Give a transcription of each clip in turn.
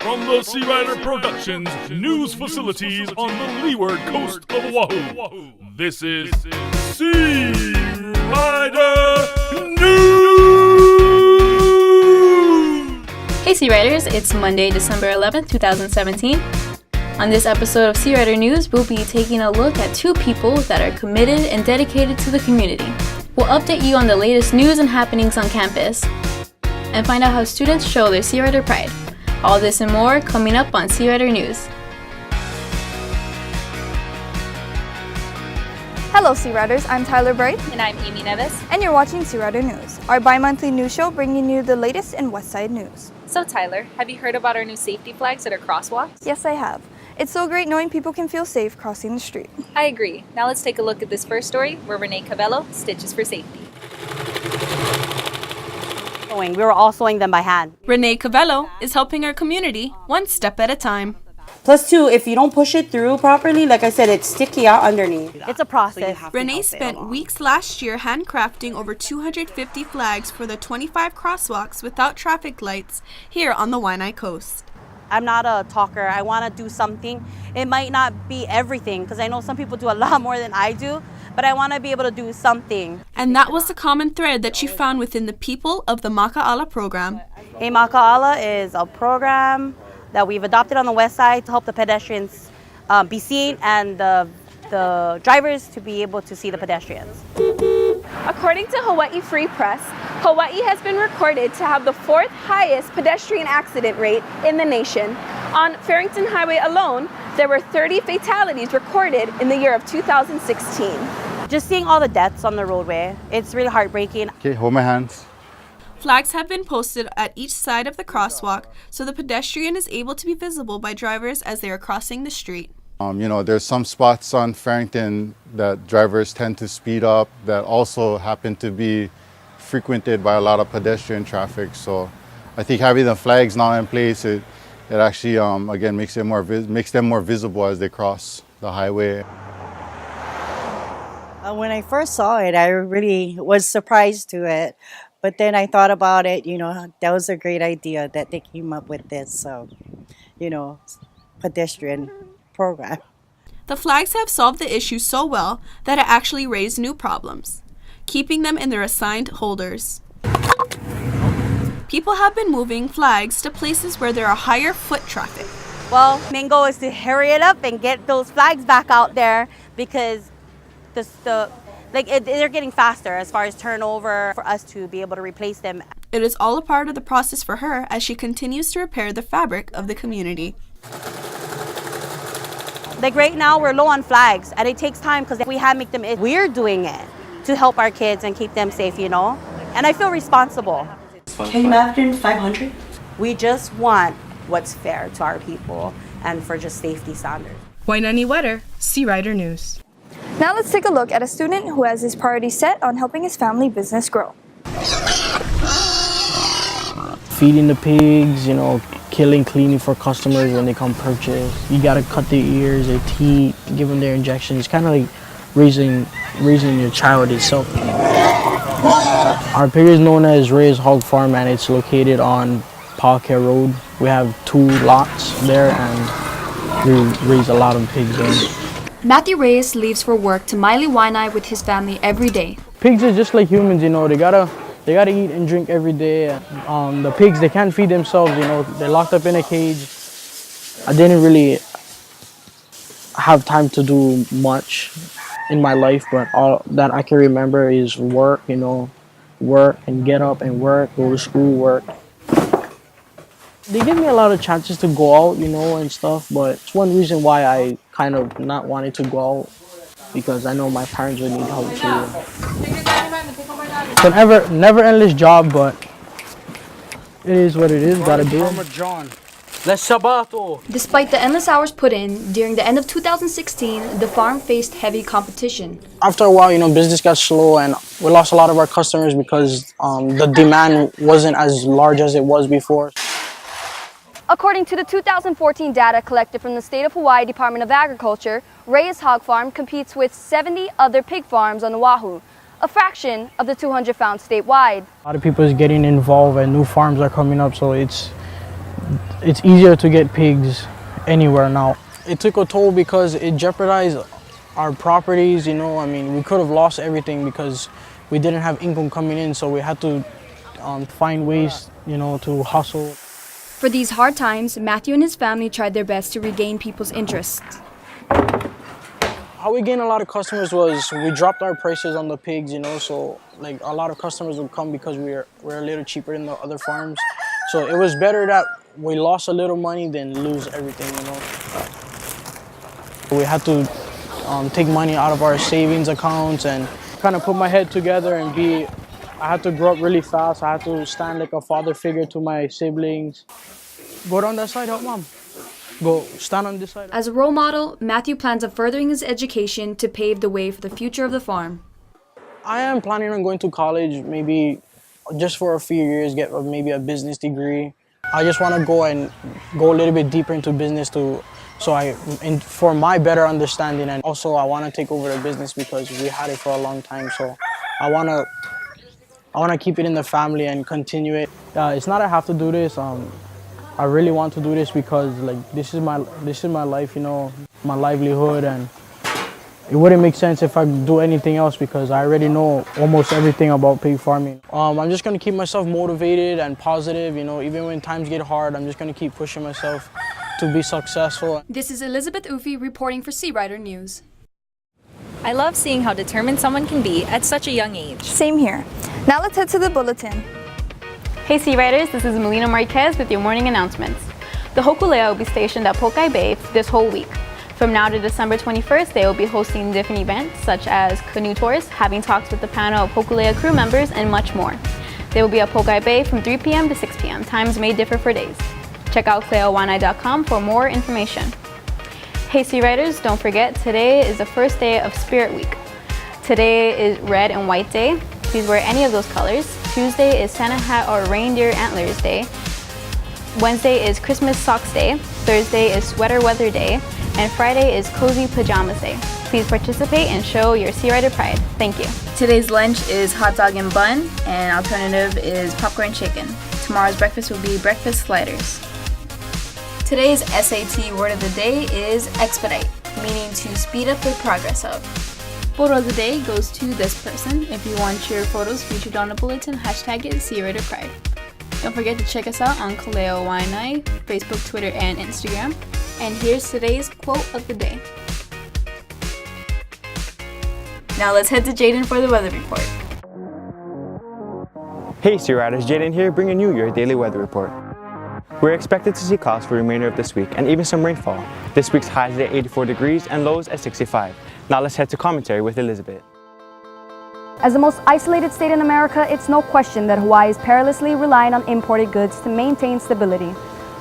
From the Searider Productions news facilities on the leeward coast of Oahu, this is Searider News! Hey Seariders, it's Monday, December 11th, 2017. On this episode of Searider News, we'll be taking a look at two people that are committed and dedicated to the community. We'll update you on the latest news and happenings on campus, and find out how students show their Searider pride. All this and more coming up on Searider News. Hello Seariders, I'm Tyler Bright. And I'm Amy Neves. And you're watching Searider News, our bi-monthly news show bringing you the latest in Westside news. So Tyler, have you heard about our new safety flags at our crosswalks? Yes, I have. It's so great knowing people can feel safe crossing the street. I agree. Now let's take a look at this first story where Renee Cavello stitches for safety. We were all sewing them by hand. Renee Cavello is helping our community one step at a time. Plus two, if you don't push it through properly, like I said, it's sticky out underneath. It's a process. Renee spent weeks last year handcrafting over 250 flags for the 25 crosswalks without traffic lights here on the Wai'anae coast. I'm not a talker. I want to do something. It might not be everything because I know some people do a lot more than I do, but I want to be able to do something. And that was the common thread that she found within the people of the Maka'ala program. Hey, Maka'ala is a program that we've adopted on the west side to help the pedestrians be seen and the drivers to be able to see the pedestrians. According to Hawaii Free Press, Hawaii has been recorded to have the fourth highest pedestrian accident rate in the nation. On Farrington Highway alone, there were 30 fatalities recorded in the year of 2016. Just seeing all the deaths on the roadway, it's really heartbreaking. Okay, hold my hands. Flags have been posted at each side of the crosswalk so the pedestrian is able to be visible by drivers as they are crossing the street. There's some spots on Farrington that drivers tend to speed up that also happen to be frequented by a lot of pedestrian traffic. So I think having the flags now in place, it actually, again, makes them more visible as they cross the highway. When I first saw it, I really was surprised to it. But then I thought about it, that was a great idea that they came up with this, pedestrian program. The flags have solved the issue so well that it actually raised new problems, keeping them in their assigned holders. People have been moving flags to places where there are higher foot traffic. Well, main goal is to hurry it up and get those flags back out there because they're getting faster as far as turnover for us to be able to replace them. It is all a part of the process for her as she continues to repair the fabric of the community. Like right now, we're low on flags, and it takes time because we have to make them. We're doing it to help our kids and keep them safe, And I feel responsible. Can you imagine 500? We just want what's fair to our people and for just safety standards. Wai'anae Wetter, Searider News. Now let's take a look at a student who has his priorities set on helping his family business grow. Feeding the pigs, cleaning for customers when they come purchase. You gotta cut their ears, their teeth, give them their injections. It's kind of like raising your child itself. Our pig is known as Ray's Hog Farm, and it's located on Pawcare Road. We have 2 lots there, and we raise a lot of pigs there. Matthew Reyes leaves for work to Miley Wai'anae with his family every day. Pigs are just like humans, they gotta eat and drink every day. The pigs, they can't feed themselves, they're locked up in a cage. I didn't really have time to do much in my life, but all that I can remember is work, work and get up and work, go to school, work. They give me a lot of chances to go out, and stuff, but it's one reason why I kind of not wanted to go out, because I know my parents would need help too. It's an never endless job, but it is what it is, gotta do it. Despite the endless hours put in, during the end of 2016, the farm faced heavy competition. After a while, business got slow and we lost a lot of our customers because the demand wasn't as large as it was before. According to the 2014 data collected from the State of Hawaii Department of Agriculture, Ray's Hog Farm competes with 70 other pig farms on Oahu, a fraction of the 200 found statewide. A lot of people is getting involved and new farms are coming up, so it's it's easier to get pigs anywhere now. It took a toll because it jeopardized our properties, you know. I mean, we could have lost everything because we didn't have income coming in, so we had to find ways, you know, to hustle. For these hard times, Matthew and his family tried their best to regain people's interest. How we gained a lot of customers was we dropped our prices on the pigs, you know, so like a lot of customers would come because we're a little cheaper than the other farms. So it was better that we lost a little money than lose everything, you know. We had to take money out of our savings accounts and kind of put my head together and I had to grow up really fast. I had to stand like a father figure to my siblings. Go down that side, help mom. Go stand on this side. As a role model, Matthew plans on furthering his education to pave the way for the future of the farm. I am planning on going to college, maybe just for a few years, get maybe a business degree. I just want to go a little bit deeper into business for my better understanding, and also I want to take over the business because we had it for a long time. So I want to keep it in the family and continue it. It's not I have to do this. I really want to do this because like this is my life, you know, my livelihood, and it wouldn't make sense if I do anything else because I already know almost everything about pig farming. I'm just gonna keep myself motivated and positive, you know, even when times get hard, I'm just gonna keep pushing myself to be successful. This is Elizabeth Ufi reporting for Searider News. I love seeing how determined someone can be at such a young age. Same here. Now let's head to the bulletin. Hey Seariders, this is Melina Marquez with your morning announcements. The Hokulea will be stationed at Pokai Bay this whole week. From now to December 21st, they will be hosting different events such as canoe tours, having talks with the panel of Hokulea crew members, and much more. They will be at Pokai Bay from 3 p.m. to 6 p.m. Times may differ for days. Check out Wai'anae.com for more information. Hey Seariders, don't forget, today is the first day of Spirit Week. Today is Red and White Day. Please wear any of those colors. Tuesday is Santa Hat or Reindeer Antlers Day. Wednesday is Christmas Socks Day. Thursday is Sweater Weather Day. And Friday is Cozy Pajamas Day. Please participate and show your Searider pride. Thank you. Today's lunch is hot dog and bun, and alternative is popcorn chicken. Tomorrow's breakfast will be breakfast sliders. Today's SAT word of the day is expedite, meaning to speed up the progress of. Photo of the day goes to this person. If you want your photos featured on a bulletin, hashtag it Searider Pride. Don't forget to check us out on Kaleo Wai'anae, Facebook, Twitter, and Instagram. And here's today's quote of the day. Now let's head to Jaden for the weather report. Hey Seariders, Jaden here bringing you your daily weather report. We're expected to see clouds for the remainder of this week and even some rainfall. This week's highs at 84 degrees and lows at 65. Now let's head to commentary with Elizabeth. As the most isolated state in America, it's no question that Hawaii is perilously reliant on imported goods to maintain stability.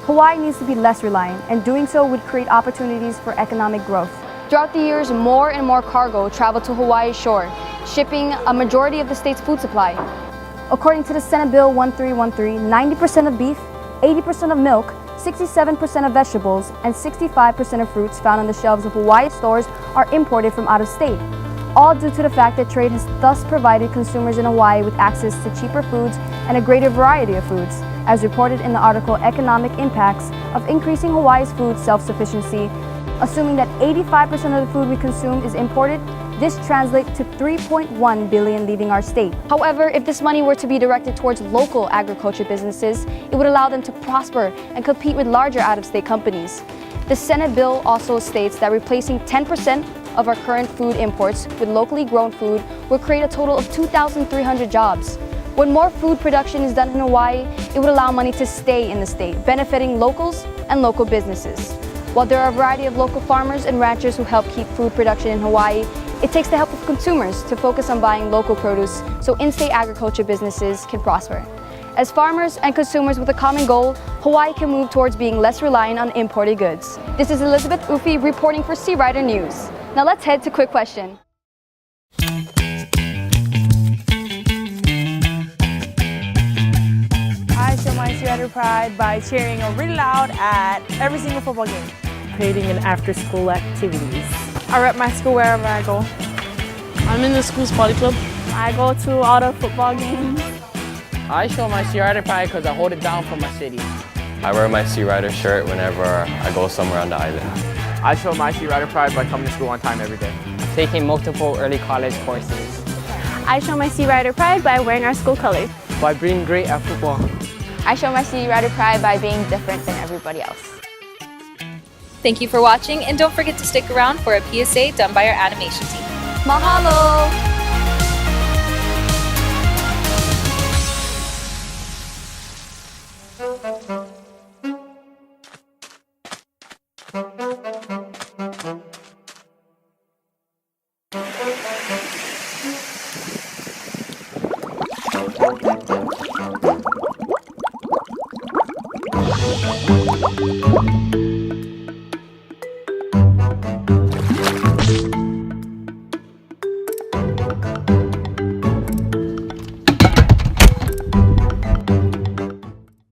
Hawaii needs to be less reliant, and doing so would create opportunities for economic growth. Throughout the years, more and more cargo traveled to Hawaii's shore, shipping a majority of the state's food supply. According to the Senate Bill 1313, 90% of beef, 80% of milk, 67% of vegetables, and 65% of fruits found on the shelves of Hawaii stores are imported from out of state, all due to the fact that trade has thus provided consumers in Hawaii with access to cheaper foods and a greater variety of foods, as reported in the article Economic Impacts of Increasing Hawaii's Food Self-Sufficiency. Assuming that 85% of the food we consume is imported, this translates to $3.1 billion leaving our state. However, if this money were to be directed towards local agriculture businesses, it would allow them to prosper and compete with larger out-of-state companies. The Senate bill also states that replacing 10% of our current food imports with locally grown food will create a total of 2,300 jobs. When more food production is done in Hawaii, it would allow money to stay in the state, benefiting locals and local businesses. While there are a variety of local farmers and ranchers who help keep food production in Hawaii, it takes the help of consumers to focus on buying local produce so in-state agriculture businesses can prosper. As farmers and consumers with a common goal, Hawaii can move towards being less reliant on imported goods. This is Elizabeth Ufi reporting for Searider News. Now let's head to Quick Question. I show my Searider pride by cheering really loud at every single football game. Participating in after-school activities. I rep my school wherever I go. I'm in the school's potty club. I go to all the football games. I show my Searider pride because I hold it down for my city. I wear my Searider shirt whenever I go somewhere on the island. I show my Searider pride by coming to school on time every day. Taking multiple early college courses. I show my Searider pride by wearing our school colors. By being great at football. I show my Searider pride by being different than everybody else. Thank you for watching, and don't forget to stick around for a PSA done by our animation team. Mahalo! Thank you.